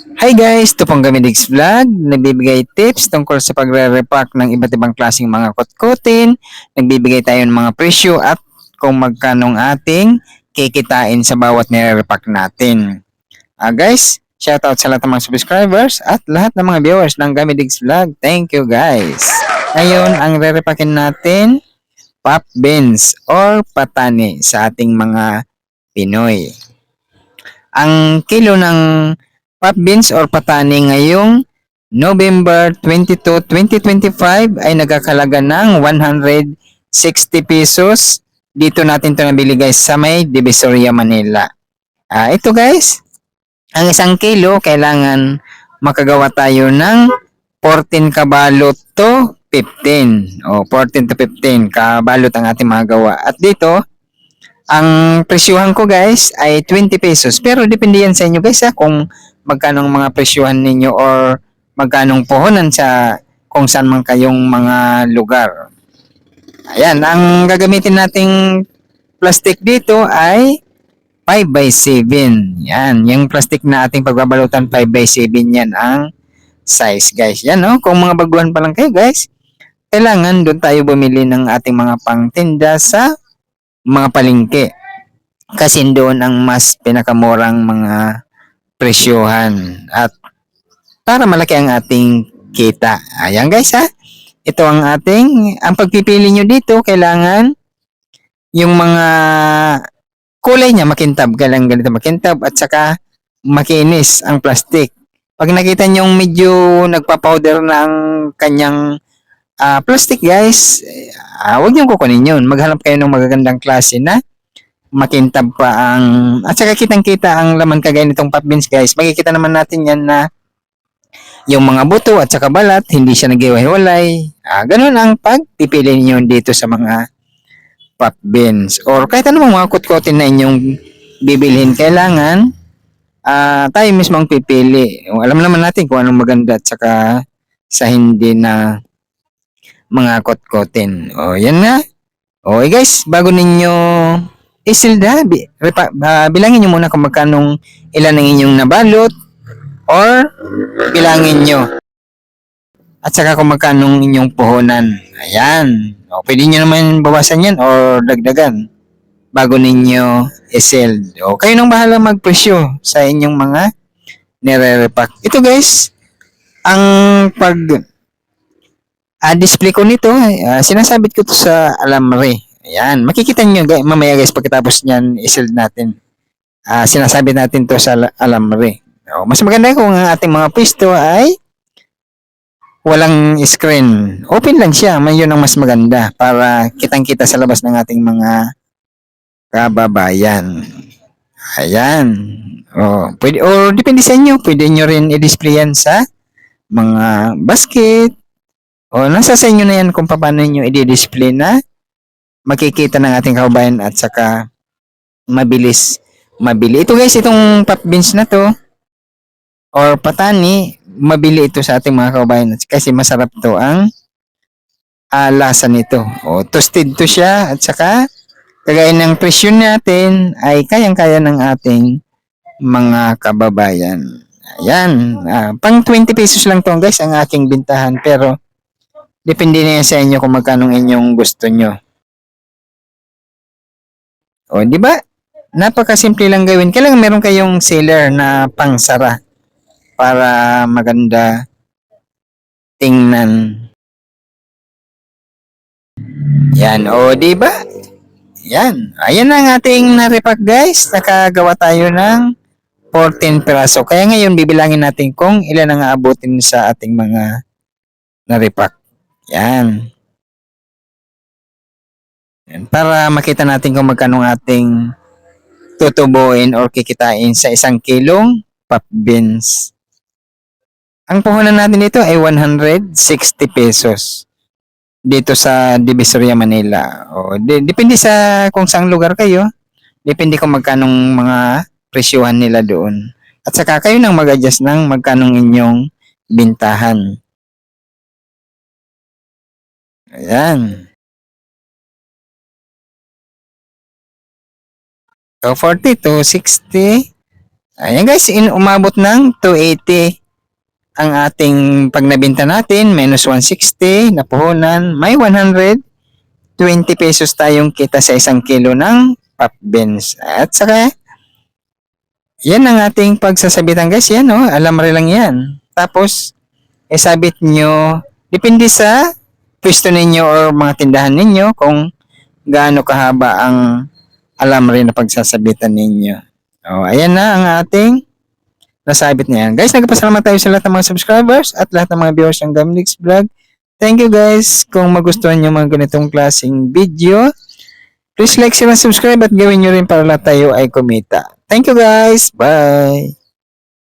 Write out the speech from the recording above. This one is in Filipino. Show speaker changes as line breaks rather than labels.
Hi guys, ito pong Gamidigs Vlog. Nagbibigay tips tungkol sa pagre-repack ng iba't ibang klaseng mga kotkotin. Nagbibigay tayo ng mga presyo at kung magkanong ating kikitain sa bawat nire-repack natin. Guys, shoutout sa lahat ng mga subscribers at lahat ng mga viewers ng Gamidigs Vlog. Thank you guys. Ngayon, ang re-repackin natin, pop beans or patani sa ating mga Pinoy. Ang kilo ng pop beans or patani ngayong November 22, 2025 ay nagkakalaga ng 160 pesos. Dito natin ito nabili guys sa may Divisoria, Manila. Ito guys, ang isang kilo kailangan makagawa tayo ng 14 kabalot to 15. O 14 to 15 kabalot ang ating magawa. At dito, ang presyuhan ko guys ay 20 pesos. Pero depende yan sa inyo guys kung magkano ang mga presyuhan ninyo or magkano puhunan sa kung saan man kayong mga lugar. Ayan, ang gagamitin nating plastic dito ay 5 by 7. Yan, yung plastic na ating pagbabalutan 5 by 7 yan ang size guys. Yan no, kung mga baguhan pa lang kayo guys, kailangan doon tayo bumili ng ating mga pangtinda sa mga palengke. Kasi doon ang mas pinakamurang mga presyohan at para malaki ang ating kita. Ayan guys ito ang ang pagpipili nyo dito, kailangan yung mga kulay niya makintab, kailangan ganito makintab at saka makinis ang plastic. Pag nakita nyo medyo nagpa-powder na ang kanyang plastic guys, huwag nyo kukunin yun. Maghanap kayo ng magagandang klase na makintab pa ang at saka kitang-kita ang laman kagaya nitong pop beans guys. Makikita naman natin yan na yung mga buto at saka balat hindi siya naghiwa-hiwalay. Ganun ang pagpipili niyo dito sa mga pop beans or kahit anong mga kutkotin na inyong bibilhin. Kailangan tayo mismo ang pipili. Alam naman natin kung anong maganda at saka sa hindi na mga kutkotin. Yan nga. Okay guys, bago ninyo isilda, bilangin nyo muna kung magkanong ilan ang inyong nabalot or bilangin nyo at saka kung magkanong inyong puhunan. Ayan. Pwede nyo naman bawasan yan or dagdagan bago ninyo isild. Kayo nang bahala magpresyo sa inyong mga nire-repack. Ito guys, ang pag display ko nito, sinasabit ko to sa alamre. Ayan, makikita nyo mamaya guys pagkatapos niyan isild natin. Sinasabit natin to sa alamre. Mas maganda kung ang ating mga pwesto ay walang screen. Open lang siya, yun ang mas maganda para kitang-kita sa labas ng ating mga kababayan. Ayan. Pwede, o depende sa inyo, pwede nyo rin i-display yan sa mga basket. Nasa sa inyo na yan kung paano nyo i-display na makikita ng ating kababayan at saka mabilis mabili. Ito guys, itong pop beans na to or patani, mabili ito sa ating mga kababayan kasi masarap to ang lasa nito. Toasted to siya at saka kagaya ng presyo natin ay kayang-kaya ng ating mga kababayan. Ayan, pang 20 pesos lang to guys ang aking bintahan pero depende na yan sa inyo kung magkano inyong gusto nyo. Di ba? Napakasimple lang gawin. Kailangan meron kayong seller na pangsara para maganda tingnan. Yan, di ba? Yan. Ayan ang ating na-repack guys. Nakagawa tayo ng 14 piraso. Kaya ngayon bibilangin natin kung ilan ang aabutin sa ating mga na-repack. Yan. Yan. Para makita natin kung magkano ating tutubuin or kikitain sa isang kilong pop beans. Ang puhunan natin dito ay 160 pesos dito sa Divisoria, Manila. Depende sa kung saang lugar kayo. Depende kung magkanong mga presyuhan nila doon. At saka kayo nang mag-adjust ng magkanong inyong bintahan. Ayan. So 40 to 60 Ayan guys, umabot ng 280 ang ating pag nabenta natin, minus 160, napuhunan, may 120 pesos tayong kita sa 1 kilo ng pop beans. At saka, yan ang ating pagsasabitan guys, yan alamre lang yan. Tapos, sabit nyo, depende sa pwesto ninyo or mga tindahan ninyo kung gaano kahaba ang alamre na pagsasabitan ninyo. Ayan na ang ating nasabit na yan. Guys, nagpasalamat tayo sa lahat ng mga subscribers at lahat ng mga viewers ng Gamnix Vlog. Thank you guys. Kung magustuhan nyo mga ganitong klaseng video, please like, share, and subscribe at gawin nyo rin para lahat tayo ay kumita. Thank you guys. Bye!